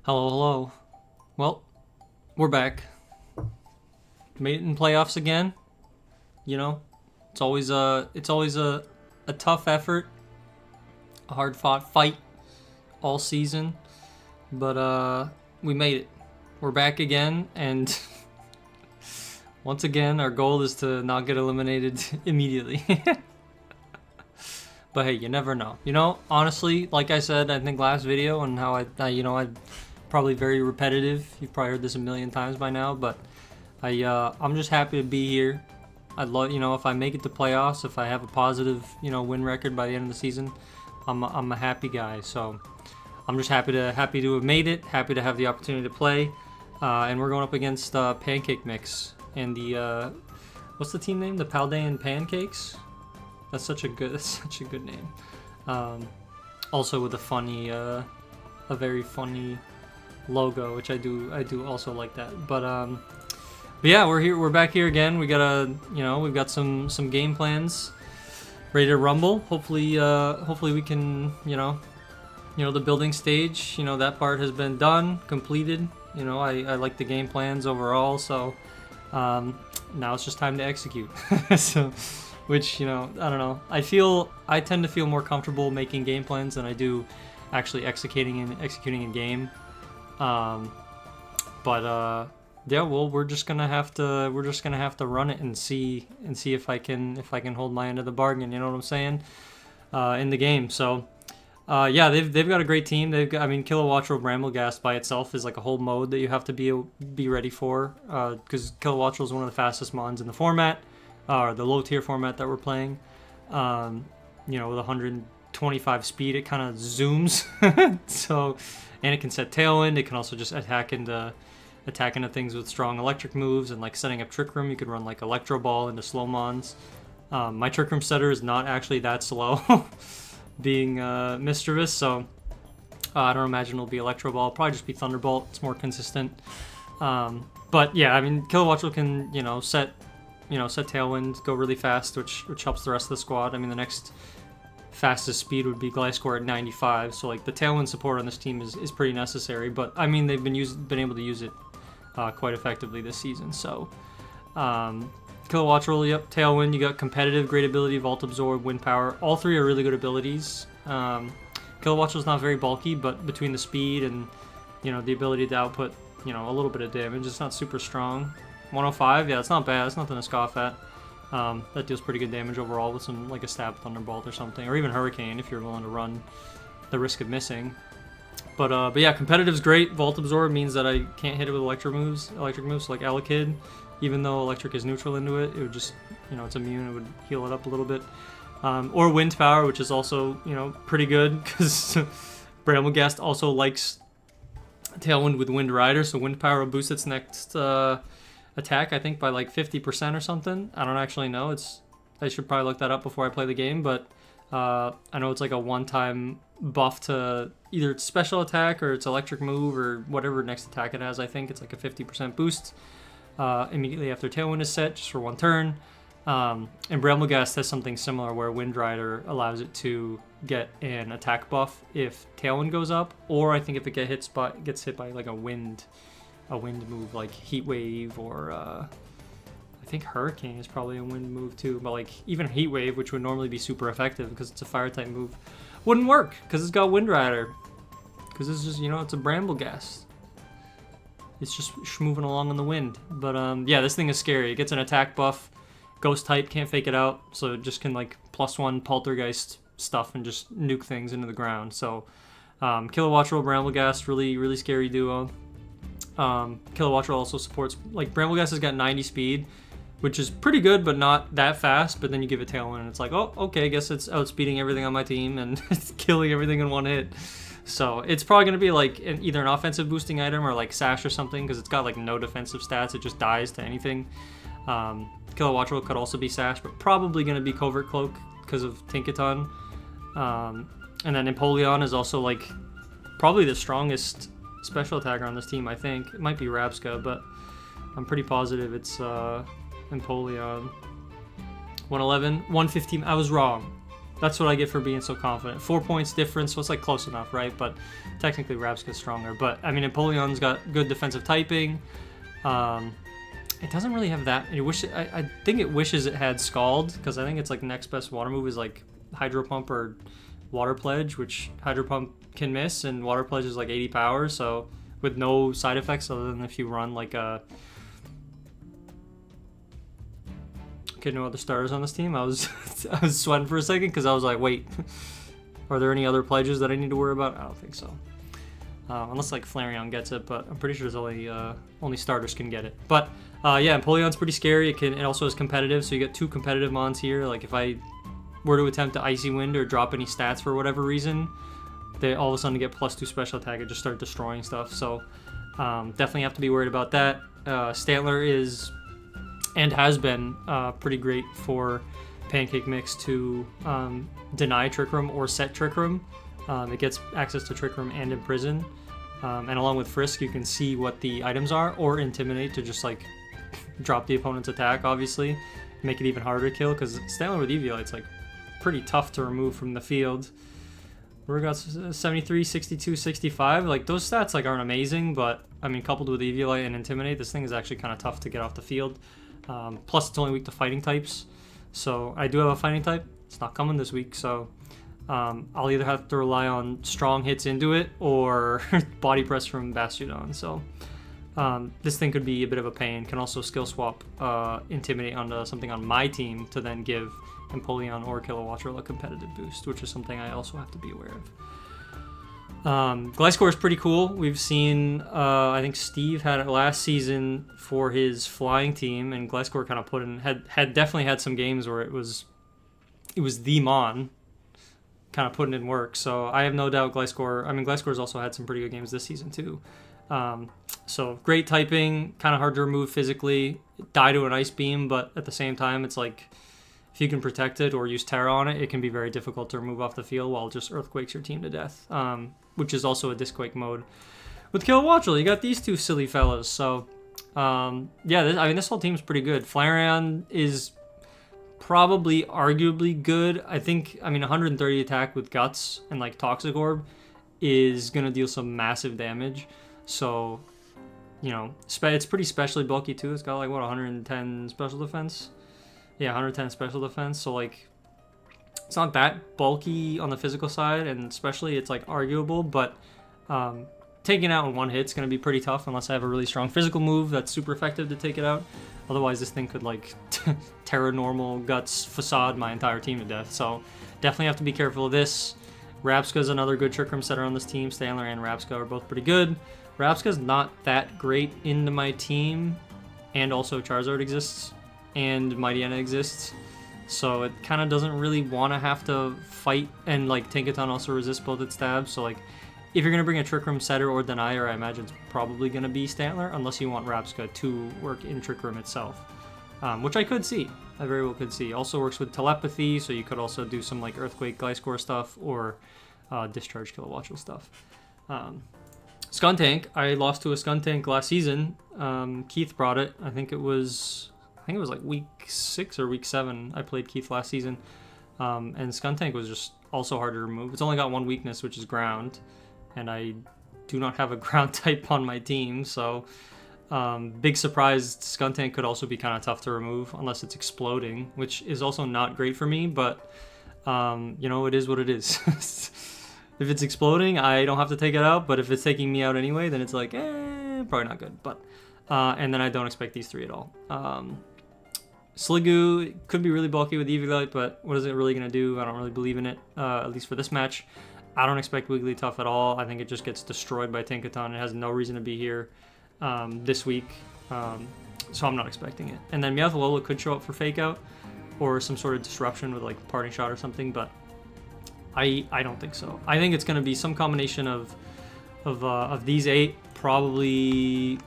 Hello, hello. Well, we're back. Made it in playoffs again. You know, it's always a tough effort, a hard fought fight all season, but we made it. We're back again, and once again, our goal is to not get eliminated immediately. But hey, you never know. Honestly, like I said, I think last video and how I'm probably very repetitive. You've probably heard this a million times by now, but I'm just happy to be here. I'd love, if I make it to playoffs, if I have a positive, win record by the end of the season, I'm a happy guy. So I'm just happy to have made it. Happy to have the opportunity to play, and we're going up against Pancake Mix and the what's the team name? The Paldean Pancakes. That's such a good name. Also with a very funny logo, which I do also like that. But yeah, we're back here again. We've got some game plans ready to rumble. Hopefully we can, the building stage, that part has been done, completed. I like the game plans overall, so now it's just time to execute. So which, I don't know. I tend to feel more comfortable making game plans than I do actually executing in game. But yeah, well, we're just gonna have to run it and see if I can hold my end of the bargain. You know what I'm saying? In the game. So yeah, they've got a great team. Kilowattrel Bramblegast by itself is like a whole mode that you have to be ready for, because Kilowattrel is one of the fastest mons in the format, or the low tier format that we're playing. With 125 speed, it kind of zooms. So, and it can set Tailwind. It can also just attack into things with strong electric moves, and like setting up Trick Room, you could run like Electro Ball into slow mons. My Trick Room setter is not actually that slow, being mischievous, so I don't imagine it'll be Electro Ball. It'll probably just be Thunderbolt. It's more consistent. But yeah, Kilowattrel can set Tailwind, go really fast, which helps the rest of the squad. The next fastest speed would be Gliscor at 95, so like the Tailwind support on this team is pretty necessary. But they've been able to use it quite effectively this season. So Kilowattrel, yep, Tailwind. You got competitive, great ability, Vault Absorb, Wind Power. All three are really good abilities. Kilowattrel's not very bulky, but between the speed and the ability to output a little bit of damage, it's not super strong. 105, yeah, it's not bad. It's nothing to scoff at. That deals pretty good damage overall with some like a stab Thunderbolt or something, or even Hurricane if you're willing to run the risk of missing. But yeah, competitive's great. Vault Absorb means that I can't hit it with electric moves so like Elekid, even though electric is neutral into it, it would just it's immune. It would heal it up a little bit. Or Wind Power, which is also pretty good because Bramblegast also likes Tailwind with Wind Rider, so Wind Power will boost its next attack, I think, by like 50% or something. I don't actually know. I should probably look that up before I play the game, but I know it's like a one-time buff to either its special attack or its electric move or whatever next attack it has. I think it's like a 50% boost immediately after Tailwind is set, just for one turn. And Bramblegast has something similar where Wind Rider allows it to get an attack buff if Tailwind goes up, or I think if it gets hit by like a wind move like Heat Wave, or I think Hurricane is probably a wind move too, but like even Heat Wave, which would normally be super effective because it's a fire type move, wouldn't work because it's got Wind Rider, because it's just it's a Bramblegast. It's just moving along in the wind. But yeah, this thing is scary. It gets an attack buff, Ghost type, can't fake it out, so it just can like +1 Poltergeist stuff and just nuke things into the ground. So Kilowattrel, Bramblegast, really scary duo. Kilowattrel also supports, like, Bramblegast has got 90 speed, which is pretty good, but not that fast. But then you give it Tailwind, and it's like, oh, okay, I guess it's outspeeding everything on my team, and it's killing everything in one hit. So it's probably going to be, like, either an offensive boosting item or, like, Sash or something, because it's got, like, no defensive stats. It just dies to anything. Kilowattrel could also be Sash, but probably going to be Covert Cloak because of Tinkaton. And then Empoleon is also, like, probably the strongest special attacker on this team, I think. It might be Rabska, but I'm pretty positive it's Empoleon. 111, 115. I was wrong. That's what I get for being so confident. 4 points difference, so it's like close enough, right? But technically Rabska's stronger. But I mean, Empoleon's got good defensive typing. It doesn't really have that. I think it wishes it had Scald, because I think it's like next best water move is like Hydro Pump or Water Pledge, which Hydro Pump can miss, and Water Pledge is like 80 power, so with no side effects other than if you run like a... Okay, no other starters on this team. I was I was sweating for a second because I was like, wait, are there any other pledges that I need to worry about? I don't think so. Unless like Flareon gets it, but I'm pretty sure there's only starters can get it. But yeah, Empoleon's pretty scary. It also is competitive, so you get 2 competitive mons here. Like if I were to attempt to Icy Wind or drop any stats for whatever reason, they all of a sudden get +2 special attack and just start destroying stuff. So definitely have to be worried about that. Stantler is and has been pretty great for Pancake Mix to deny Trick Room or set Trick Room. It gets access to Trick Room and Imprison. And along with Frisk, you can see what the items are, or Intimidate to just like drop the opponent's attack, obviously. Make it even harder to kill, because Stantler with Eviolite's like pretty tough to remove from the field. We got 73, 62, 65. Like those stats like aren't amazing, but I mean, coupled with Eviolite and Intimidate, this thing is actually kind of tough to get off the field. Plus, it's only weak to fighting types. So I do have a fighting type. It's not coming this week, so I'll either have to rely on strong hits into it or body press from Bastiodon. So this thing could be a bit of a pain. Can also skill swap Intimidate onto something on my team to then give Empoleon or Kilowattrel a competitive boost, which is something I also have to be aware of. Gliscor is pretty cool. We've seen, I think Steve had it last season for his flying team, and Gliscor kind of put in, had definitely had some games where it was the Mon kind of putting in work. So I have no doubt Gliscor's also had some pretty good games this season too. So great typing, kind of hard to remove physically. Die to an Ice Beam, but at the same time, it's like, if you can protect it or use Terra on it, it can be very difficult to remove off the field while it just Earthquakes your team to death, which is also a Disquake mode. With Kilowattrel, you got these 2 silly fellas. So, yeah, this whole team's pretty good. Flareon is probably arguably good. I think, 130 attack with Guts and like Toxic Orb is going to deal some massive damage. So, you know, it's pretty specially bulky too. It's got like, what, 110 special defense? Yeah, 110 special defense, so like it's not that bulky on the physical side, and especially it's like arguable, but taking it out in one hit is going to be pretty tough unless I have a really strong physical move that's super effective to take it out. Otherwise, this thing could like Terra Normal, Guts, Facade my entire team to death, so definitely have to be careful of this. Rabska's another good Trick Room setter on this team. Stantler and Rabska are both pretty good. Rabska's not that great into my team, and also Charizard exists. And Mightyena exists, so it kind of doesn't really want to have to fight, and like Tinkaton also resists both its stabs, so like if you're going to bring a Trick Room setter or denier, I imagine it's probably going to be Stantler, unless you want Rabska to work in Trick Room itself, which I could see. I very well could see. Also works with Telepathy, so you could also do some like Earthquake Gliscor stuff or Discharge Kilowattrel stuff. Skuntank, I lost to a Skuntank last season. Keith brought it. I think it was like week 6 or week 7 I played Keith last season. And Skuntank was just also hard to remove. It's only got one weakness, which is ground. And I do not have a ground type on my team, so big surprise, Skuntank could also be kind of tough to remove unless it's exploding, which is also not great for me, but you know, it is what it is. If it's exploding, I don't have to take it out, but if it's taking me out anyway, then it's like, probably not good. But and then I don't expect these 3 at all. Sliggoo could be really bulky with Eviolite, but what is it really going to do? I don't really believe in it, at least for this match. I don't expect Wigglytuff at all. I think it just gets destroyed by Tinkaton. It has no reason to be here this week, so I'm not expecting it. And then Meowthalola could show up for Fake Out or some sort of disruption with like Parting Shot or something, but I don't think so. I think it's going to be some combination of these 8, probably.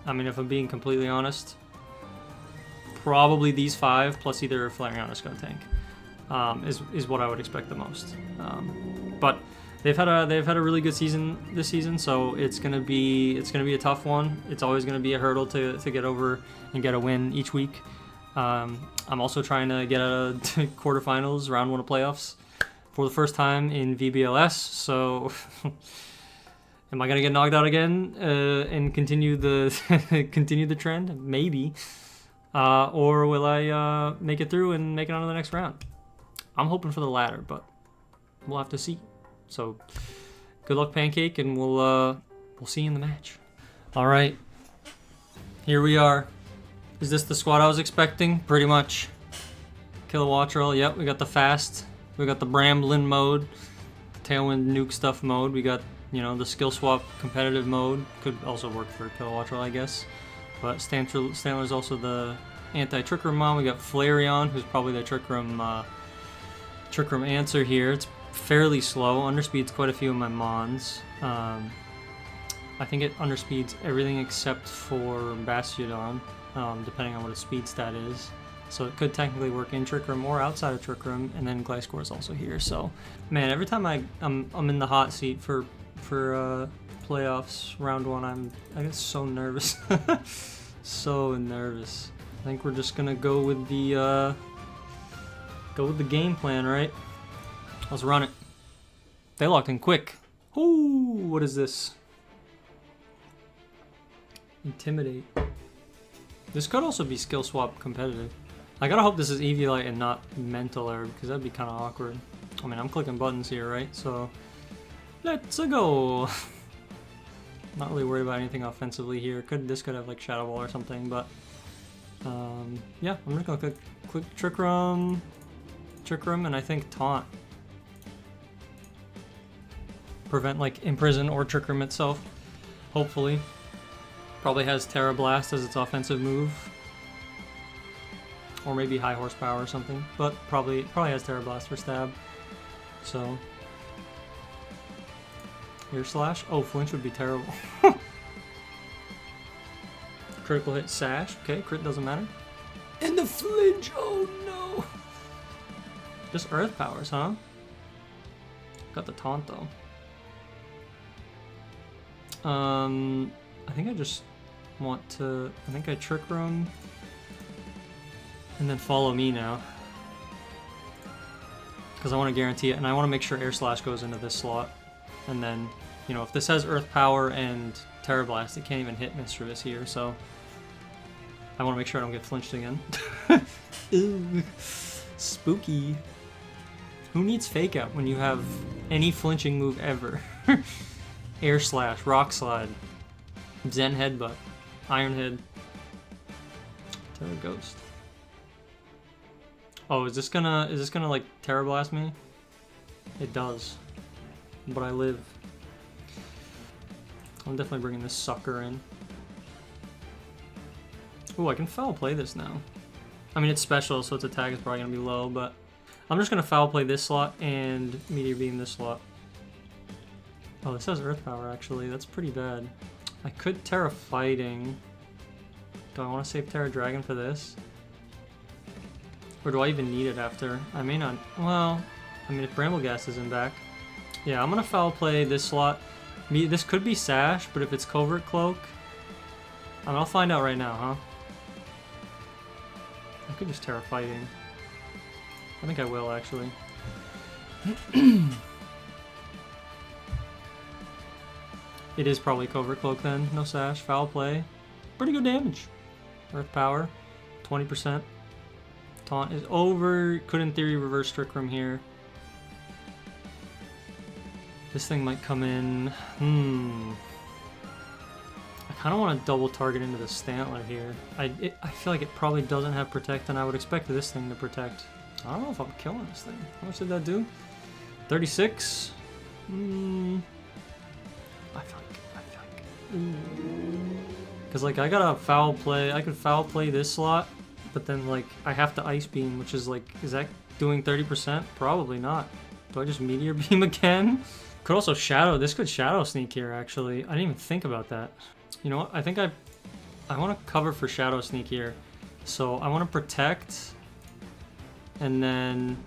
I mean, if I'm being completely honest, probably these 5 plus either Flareon or Skuntank is what I would expect the most. But they've had a really good season this season, so it's gonna be a tough one. It's always gonna be a hurdle to get over and get a win each week. I'm also trying to get out of quarterfinals, round 1 of playoffs for the first time in VBL-S, so am I gonna get knocked out again and continue the continue the trend? Maybe. Or will I make it through and make it on to the next round? I'm hoping for the latter, but we'll have to see. So good luck, Pancake, and we'll see you in the match. All right, here we are. Is this the squad I was expecting? Pretty much. Kilowattrel, yep, we got the fast. We got the Bramblin mode, the Tailwind nuke stuff mode. We got, you know, the skill swap competitive mode. Could also work for Kilowattrel, I guess. But Stantler's also the anti-Trick Room mon. We got Flareon, who's probably the Trick Room answer here. It's fairly slow. Underspeeds quite a few of my mons. I think it underspeeds everything except for Bastiodon, depending on what its speed stat is. So it could technically work in Trick Room or outside of Trick Room, and then Gliscor is also here. So, man, every time I'm in the hot seat for playoffs round 1, I get so nervous, so nervous. I think we're just gonna go with the game plan, right? Let's run it. They locked in quick. Ooh, what is this? Intimidate. This could also be skill swap competitive. I gotta hope this is Eviolite and not Mental Herb, because that'd be kind of awkward. I mean, I'm clicking buttons here, right? So, let's go. Not really worried about anything offensively here. This could have like Shadow Ball or something, but yeah, I'm just gonna click Trick Room, and I think Taunt. Prevent like Imprison or Trick Room itself. Hopefully. Probably has Terra Blast as its offensive move. Or maybe High Horsepower or something. But probably has Terra Blast for stab. So. Air Slash? Oh, flinch would be terrible. Critical hit Sash. Okay, crit doesn't matter. And the flinch! Oh no! Just Earth Powers, huh? Got the Taunt though. I think I just want to... I think I Trick Room. And then follow me now. Because I want to guarantee it, and I want to make sure Air Slash goes into this slot. And then, you know, if this has Earth Power and Terra Blast, it can't even hit Mischievous here, so... I want to make sure I don't get flinched again. Ooh, spooky. Who needs Fake Out when you have any flinching move ever? Air Slash, Rock Slide, Zen Headbutt, Iron Head, Terra Ghost. Oh, is this gonna like Terra Blast me? It does, but I live. I'm definitely bringing this sucker in. Ooh, I can foul play this now. I mean, it's special, so its attack is probably gonna be low, but I'm just gonna foul play this slot and Meteor Beam this slot. Oh, this has Earth Power, actually. That's pretty bad. I could Terra Fighting. Do I want to save Terra Dragon for this? Or do I even need it after? I may not. Well, I mean, if Brambleghast isn't back. Yeah, I'm going to foul play this slot. This could be Sash, but if it's Covert Cloak... I mean, I'll find out right now, huh? I could just Terra Fighting. I think I will, actually. It is probably Covert Cloak then. No Sash. Foul play. Pretty good damage. Earth Power. 20%. Taunt is over. Could in theory reverse Trick Room here. This thing might come in. I kind of want to double target into the Stantler here. I feel like it probably doesn't have Protect, and I would expect this thing to Protect. I don't know if I'm killing this thing. How much did that do? 36? I feel like... Because, like, I gotta foul play... I could foul play this slot, but then, like, I have to Ice Beam, which is, like... Is that doing 30%? Probably not. Do I just Meteor Beam again? Could also Shadow... This could Shadow Sneak here, actually. I didn't even think about that. You know what? I think I want to cover for Shadow Sneak here. So, I want to Protect... And then...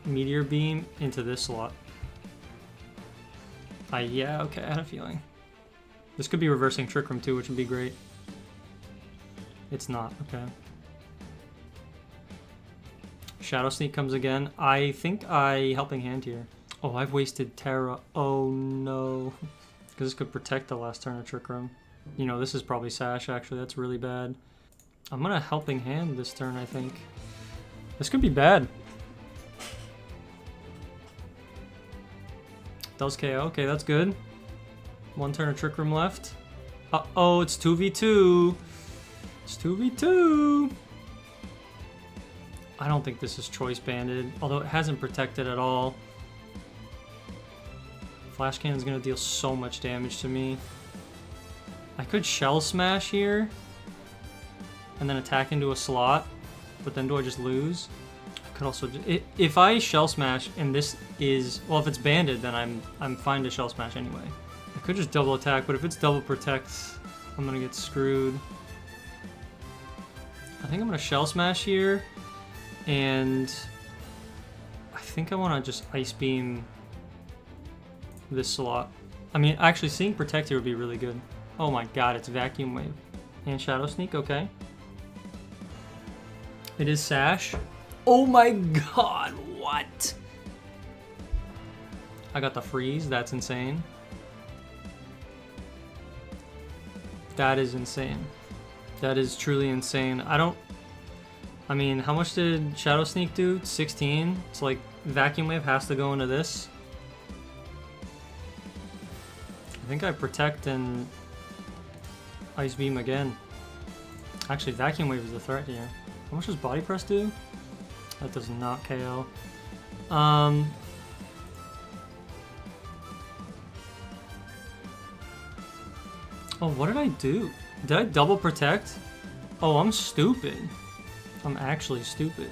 Meteor Beam into this slot. Yeah, okay, I had a feeling. This could be reversing Trick Room too, which would be great. It's not, okay. Shadow Sneak comes again. I think I Helping Hand here. Oh, I've wasted Terra. Oh no. Because this could protect the last turn of Trick Room. You know, this is probably Sash actually. That's really bad. I'm gonna Helping Hand this turn, I think. This could be bad. Does KO. Okay, that's good. One turn of Trick Room left. Uh-oh, it's 2v2. It's 2v2. I don't think this is Choice Banded, although it hasn't protected at all. Flash Cannon's gonna deal so much damage to me. I could Shell Smash here and then attack into a slot, but then do I just lose? I could also if I Shell Smash and this is, well, if it's banded, then I'm fine to Shell Smash anyway. I could just double attack, but if it's double protect, I'm gonna get screwed. I think I'm gonna Shell Smash here, and I think I want to just Ice Beam this slot. I mean, actually, seeing Protect here would be really good. Oh my god, it's Vacuum Wave. And Shadow Sneak, okay. It is Sash. Oh my god, what? I got the freeze, that's insane. That is insane. That is truly insane. I mean, how much did Shadow Sneak do? 16? It's like Vacuum Wave has to go into this. I think I Protect and Ice Beam again. Actually, Vacuum Wave is the threat here. How much does Body Press do? That does not KO. Oh, what did I do? Did I double protect? Oh, I'm stupid. I'm actually stupid.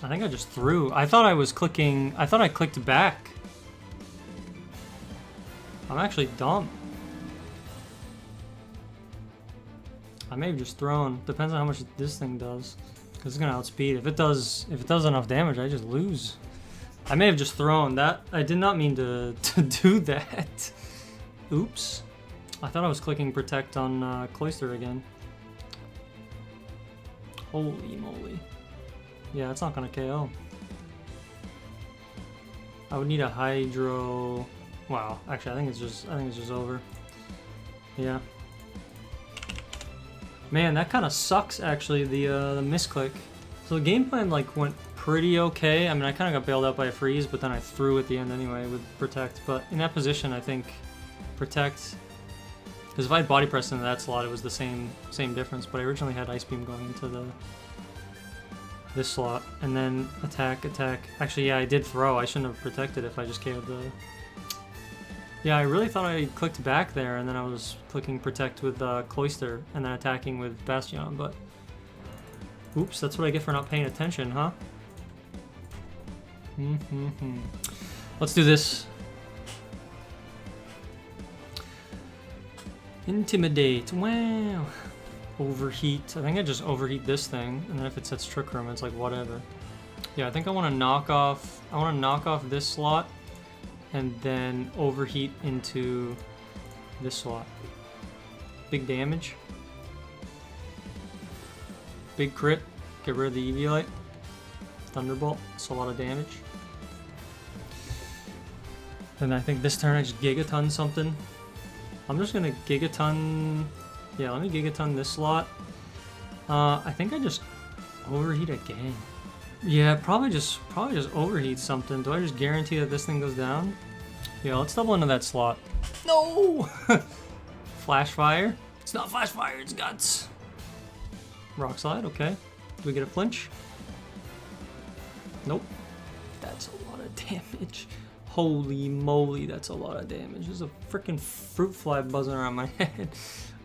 I think I just threw. I thought I was clicking. I thought I clicked back. I'm actually dumb. I may have just thrown. Depends on how much this thing does. Because it's gonna outspeed. If it does enough damage, I just lose. I may have just thrown that. I did not mean to do that. Oops. I thought I was clicking Protect on Cloyster again. Holy moly. Yeah, it's not gonna KO. I would need a Hydro. Wow. Actually, I think it's just over. Yeah. Man, that kind of sucks. Actually, the misclick. So the game plan like went pretty okay. I mean, I kind of got bailed out by a freeze, but then I threw at the end anyway with Protect. But in that position, I think Protect. Because if I had Body Press into that slot, it was the same difference. But I originally had Ice Beam going into this slot, and then attack. Actually, yeah, I did throw. I shouldn't have protected if I just KO'd the. Yeah, I really thought I clicked back there, and then I was clicking Protect with Cloyster, and then attacking with Bastion. But oops, that's what I get for not paying attention, huh? Let's do this. Intimidate. Wow. Overheat. I think I just overheat this thing, and then if it sets Trick Room, it's like whatever. Yeah, I think I want to knock off. I want to knock off this slot, and then overheat into this slot. Big damage. Big crit. Get rid of the EV Light. Thunderbolt. That's a lot of damage. Then I think this turn I just Gigaton something. I'm just gonna Gigaton. Yeah, let me Gigaton this slot. I think I just overheat again. Yeah, probably just overheat something. Do I just guarantee that this thing goes down? Yeah, let's double into that slot. No! Flash Fire. It's not Flash Fire, it's Guts. Rock Slide, okay. Do we get a flinch? Nope. That's a lot of damage. Holy moly, that's a lot of damage. There's a freaking fruit fly buzzing around my head.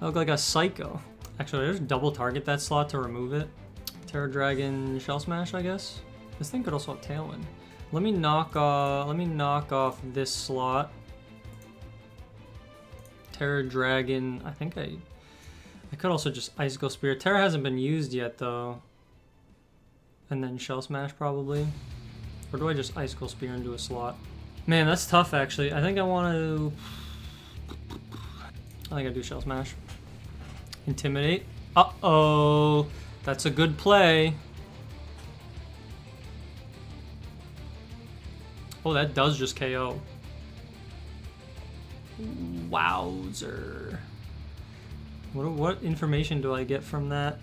I look like a psycho. Actually, I just double target that slot to remove it. Terra Dragon Shell Smash, I guess. This thing could also have Tailwind. Let me knock off this slot. Terra Dragon. I think I could also just Icicle Spear. Terra hasn't been used yet though. And then Shell Smash probably. Or do I just Icicle Spear into a slot? Man, that's tough actually. I think I want to. I think I do Shell Smash. Intimidate. Uh-oh. That's a good play. Oh, that does just KO. Wowzer. What information do I get from that?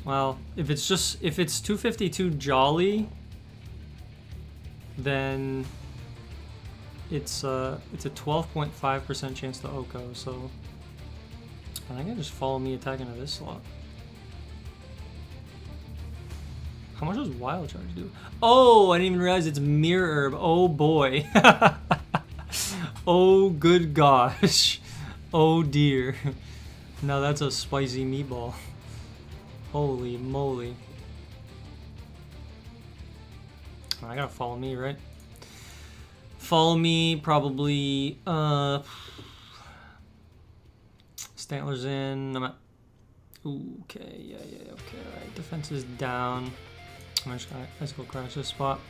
Well, if it's 252 Jolly, then it's a 12.5% chance to Oko, so I think I just follow me attacking to this slot. How much does Wild Charge do? Oh, I didn't even realize it's Mirror Herb. Oh boy. Oh good gosh. Oh dear. Now that's a spicy meatball. Holy moly. I gotta follow me, right? Follow me, probably, Stantler's in, I'm at, okay, yeah, okay, alright, defense is down. I'm just gonna, let's go crash this spot.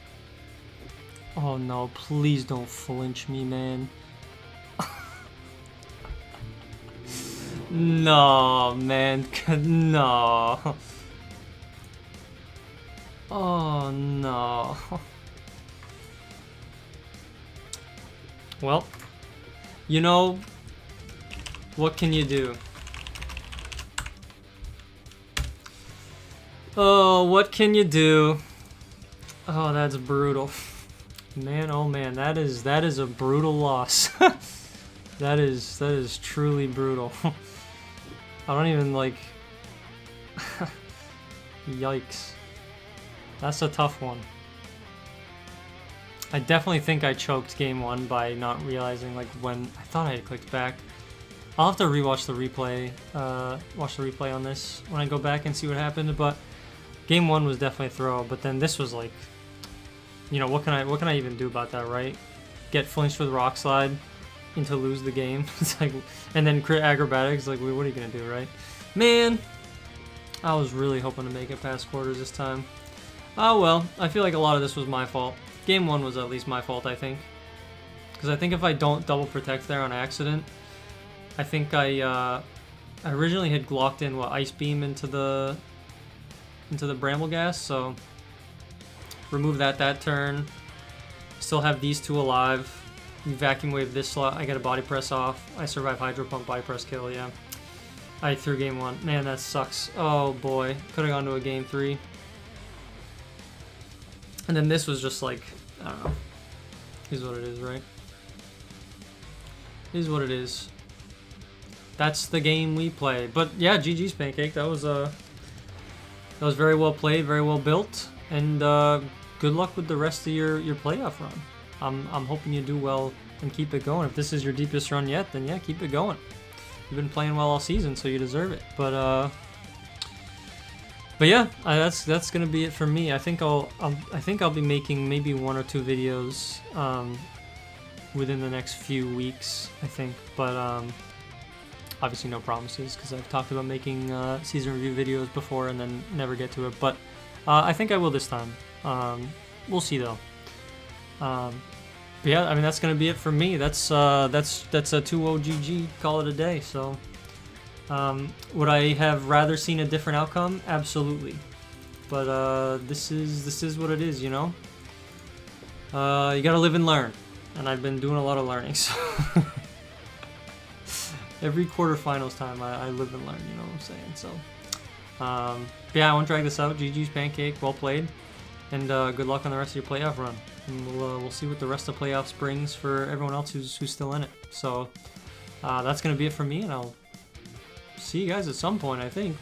Oh no, please don't flinch me, man. No, man, no. Oh no. Well, you know, what can you do? Oh, what can you do? Oh, that's brutal. Man, oh man, that is a brutal loss. That is truly brutal. I don't even like. Yikes. That's a tough one. I definitely think I choked game one by not realizing like when I thought I had clicked back. I'll have to rewatch the replay, watch the replay on this when I go back and see what happened. But game one was definitely a throw. But then this was like, you know, what can I even do about that, right? Get flinched with Rock Slide into lose the game. It's like, and then crit acrobatics. Like, what are you gonna do, right? Man, I was really hoping to make it past quarters this time. Oh well, I feel like a lot of this was my fault. Game one was at least my fault, I think. Because I think if I don't double protect there on accident, I think I originally had glocked in what Ice Beam into the Bramble Gas, so remove that turn. Still have these two alive. Vacuum Wave this slot. I get a body press off. I survive Hydro Pump body press kill. Yeah, I threw game one. Man, that sucks. Oh boy, could have gone to a game three. And then this was just like, I don't know. Is what it is, right? Is what it is. That's the game we play. But yeah, GG's Pancake. That was very well played, very well built, and good luck with the rest of your playoff run. I'm hoping you do well and keep it going. If this is your deepest run yet, then yeah, keep it going. You've been playing well all season, so you deserve it. But yeah, that's gonna be it for me. I think I'll be making maybe 1 or 2 videos within the next few weeks, I think. But obviously no promises, because I've talked about making season review videos before and then never get to it. But I think I will this time. We'll see though. But yeah, I mean that's gonna be it for me. That's a 2-0 GG. Call it a day. So. Would I have rather seen a different outcome? Absolutely. But this is what it is, you know? You gotta live and learn. And I've been doing a lot of learning, so every quarterfinals time I live and learn, you know what I'm saying? So but yeah, I won't drag this out. GG's Pancake, well played. And good luck on the rest of your playoff run. And we'll see what the rest of playoffs brings for everyone else who's still in it. So that's gonna be it for me, and I'll see you guys at some point, I think.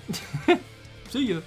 See ya.